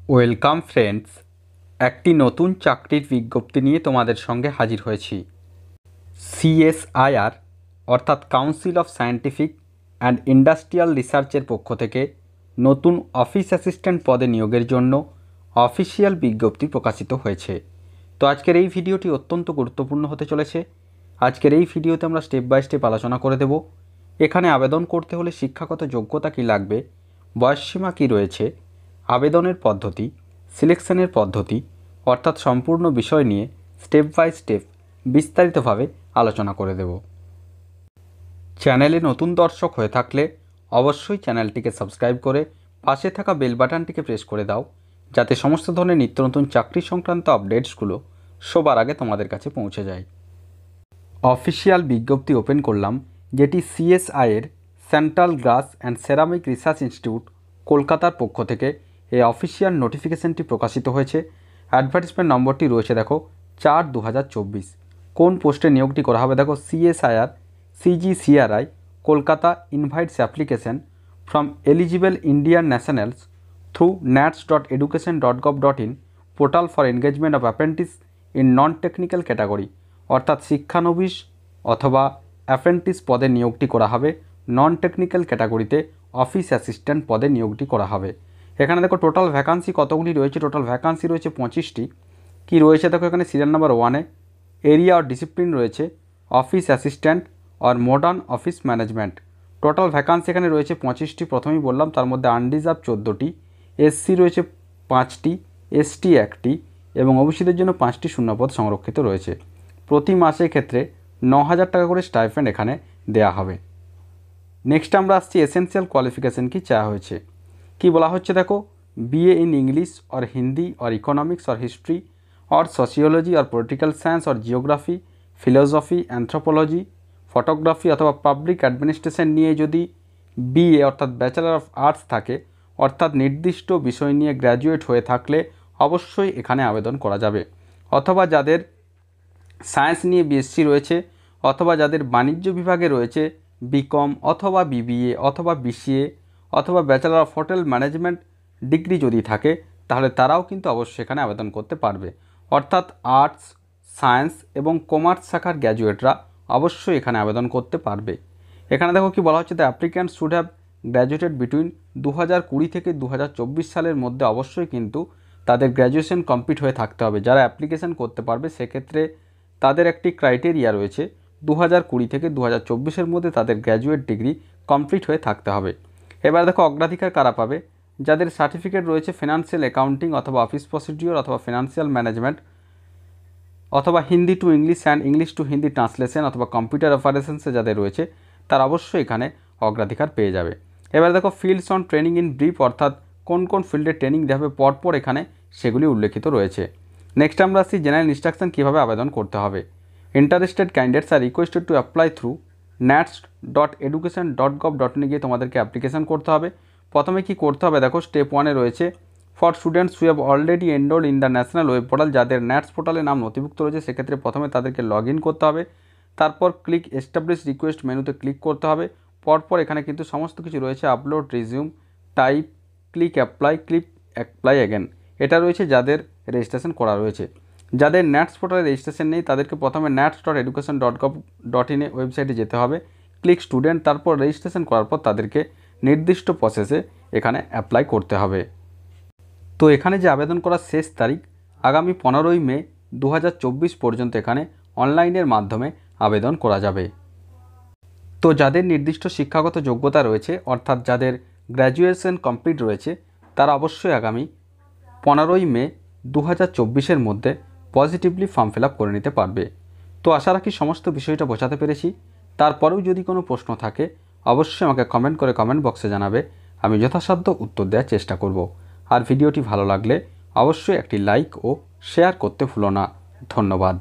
Welcome friends, একটি নতুন চাকরির বিজ্ঞপ্তি নিয়ে তোমাদের সঙ্গে হাজির হয়েছি। সিএসআইআর অর্থাৎ council of scientific and industrial রিসার্চের পক্ষ থেকে নতুন অফিস অ্যাসিস্ট্যান্ট পদে নিয়োগের জন্য অফিসিয়াল বিজ্ঞপ্তি প্রকাশিত হয়েছে। তো আজকের এই ভিডিওটি অত্যন্ত গুরুত্বপূর্ণ হতে চলেছে। আজকের এই ভিডিওতে আমরা স্টেপ বাই স্টেপ আলোচনা করে দেব। এখানে আবেদন করতে হলে শিক্ষাগত যোগ্যতা কী লাগবে, বয়সসীমা কী রয়েছে, আবেদনের পদ্ধতি, সিলেকশনের পদ্ধতি অর্থাৎ সম্পূর্ণ বিষয় নিয়ে স্টেপ বাই স্টেপ বিস্তারিতভাবে আলোচনা করে দেব। চ্যানেলে নতুন দর্শক হয়ে থাকলে অবশ্যই চ্যানেলটিকে সাবস্ক্রাইব করে পাশে থাকা বেল বাটনটিকে প্রেস করে দাও, যাতে সমস্ত ধরনের নিত্য নতুন চাকরি সংক্রান্ত আপডেটসগুলো সবার আগে তোমাদের কাছে পৌঁছে যায়। অফিসিয়াল বিজ্ঞপ্তি ওপেন করলাম, যেটি সিএসআইয়ের central glass and ceramic research institute কলকাতার পক্ষ থেকে এই অফিসিয়াল নোটিফিকেশনটি প্রকাশিত হয়েছে। অ্যাডভার্টিসমেন্ট নম্বরটি রয়েছে দেখো 4/2024। কোন পোস্টে নিয়োগটি করা হবে দেখো, CSIR CGCRI Kolkata invites application from eligible Indian nationals through nats.education.gov.in portal for engagement of apprentice in non technical category. অর্থাৎ শিক্ষানবিশ অথবা অ্যাপ্রেন্টিস পদে নিয়োগটি করা হবে। নন টেকনিক্যাল ক্যাটাগরিতে অফিস অ্যাসিস্ট্যান্ট পদে নিয়োগটি করা হবে। এখানে দেখো টোটাল ভ্যাকান্সি কতগুলি রয়েছে, টোটাল ভ্যাকান্সি রয়েছে 25টি। কী রয়েছে দেখো, এখানে সিরিয়াল নাম্বার 1-এ এরিয়া অর ডিসিপ্লিন রয়েছে office assistant or modern office management. Total vacancy এখানে রয়েছে 25টি, প্রথমেই বললাম। তার মধ্যে আনরিজার্ভ 14টি, এসসি রয়েছে 5টি, এসটি 1টি এবং ওবিসিদের জন্য 5টি শূন্যপদ সংরক্ষিত রয়েছে। প্রতি মাসের ক্ষেত্রে 9,000 টাকা করে স্টাইপেন্ড এখানে দেয়া হবে। নেক্সট আমরা আসছি এসেনশিয়াল কোয়ালিফিকেশান কি চাওয়া হয়েছে। কি বলা হচ্ছে দেখো, BA in English or Hindi or economics or history or sociology or political science or geography, philosophy, anthropology, photography অথবা পাবলিক অ্যাডমিনিস্ট্রেশন নিয়ে যদি বিএ অর্থাৎ ব্যাচেলার অফ আর্টস থাকে, অর্থাৎ নির্দিষ্ট বিষয় নিয়ে গ্র্যাজুয়েট হয়ে থাকলে অবশ্যই এখানে আবেদন করা যাবে। অথবা যাদের সায়েন্স নিয়ে বিএসসি রয়েছে, অথবা যাদের বাণিজ্য বিভাগে রয়েছে বিকম অথবা বিবিএ অথবা বিসিএ অথবা bachelor of hotel management degree যদি থাকে, তাহলে তারাও কিন্তু অবশ্যই এখানে আবেদন করতে পারবে। অর্থাৎ আর্টস, সায়েন্স এবং কমার্স শাখার গ্র্যাজুয়েটরা অবশ্যই এখানে আবেদন করতে পারবে। এখানে দেখো কি বলা হচ্ছে, the applicant should have graduated between 2020 থেকে 2024 সালের মধ্যে অবশ্যই কিন্তু তাদের গ্র্যাজুয়েশন কমপ্লিট হয়ে থাকতে হবে। যারা অ্যাপ্লিকেশন করতে পারবে সেক্ষেত্রে তাদের একটি ক্রাইটেরিয়া রয়েছে, 2020 থেকে 2024-এর মধ্যে তাদের গ্র্যাজুয়েট ডিগ্রি কমপ্লিট হয়ে থাকতে হবে। এবার দেখো অগ্রাধিকার কারা পাবে, যাদের সার্টিফিকেট রয়েছে ফিনান্সিয়াল অ্যাকাউন্টিং অথবা অফিস প্রসিডিওর অথবা ফিনান্সিয়াল ম্যানেজমেন্ট অথবা Hindi to English and English to Hindi translation অথবা কম্পিউটার অপারেশনসে যাদের রয়েছে তারা অবশ্যই এখানে অগ্রাধিকার পেয়ে যাবে। এবার দেখো fields on training in brief, অর্থাৎ কোন কোন ফিল্ডে ট্রেনিং দেওয়া হবে পরপর এখানে সেগুলি উল্লেখিত রয়েছে। নেক্সট আমরা আসছি জেনারেল ইনস্ট্রাকশন কীভাবে আবেদন করতে হবে। Interested candidates are requested to apply through nats.education.gov.in গিয়ে তোমাদেরকে অ্যাপ্লিকেশন করতে হবে। প্রথমে কি করতে হবে দেখো, স্টেপ 1-এ রয়েছে for students who have already enrolled in the national web portal. যাদের ন্যাটস পোর্টালে নাম নথিভুক্ত রয়েছে সেক্ষেত্রে প্রথমে তাদেরকে লগ ইন করতে হবে। তারপর ক্লিক এস্টাবলিশ রিকোয়েস্ট মেনুতে ক্লিক করতে হবে। পরপর এখানে কিন্তু সমস্ত কিছু রয়েছে, upload resume, type, click apply again. এটা রয়েছে যাদের রেজিস্ট্রেশন করা রয়েছে। যাদের ন্যাটস পোর্টালে রেজিস্ট্রেশন নেই তাদেরকে প্রথমে nats.education.gov.in ওয়েবসাইটে যেতে হবে, ক্লিক স্টুডেন্ট, তারপর রেজিস্ট্রেশন করার পর তাদেরকে নির্দিষ্ট প্রসেসে এখানে অ্যাপ্লাই করতে হবে। তো এখানে যে আবেদন করার শেষ তারিখ আগামী 15ই মে 2024 পর্যন্ত এখানে অনলাইনের মাধ্যমে আবেদন করা যাবে। তো যাদের নির্দিষ্ট শিক্ষাগত যোগ্যতা রয়েছে, অর্থাৎ যাদের গ্র্যাজুয়েশন কমপ্লিট রয়েছে, তারা অবশ্যই আগামী 15ই মে 2024-এর মধ্যে পজিটিভলি ফর্ম ফিল আপ করে নিতে পারবে। তো আশা রাখি সমস্ত বিষয়টা বোঝাতে পেরেছি। তারপরেও যদি কোনো প্রশ্ন থাকে অবশ্যই আমাকে কমেন্ট করে কমেন্ট বক্সে জানাবে, আমি যথাসাধ্য উত্তর দেওয়ার চেষ্টা করব। আর ভিডিওটি ভালো লাগলে অবশ্যই একটি লাইক ও শেয়ার করতে ভুলো না। ধন্যবাদ।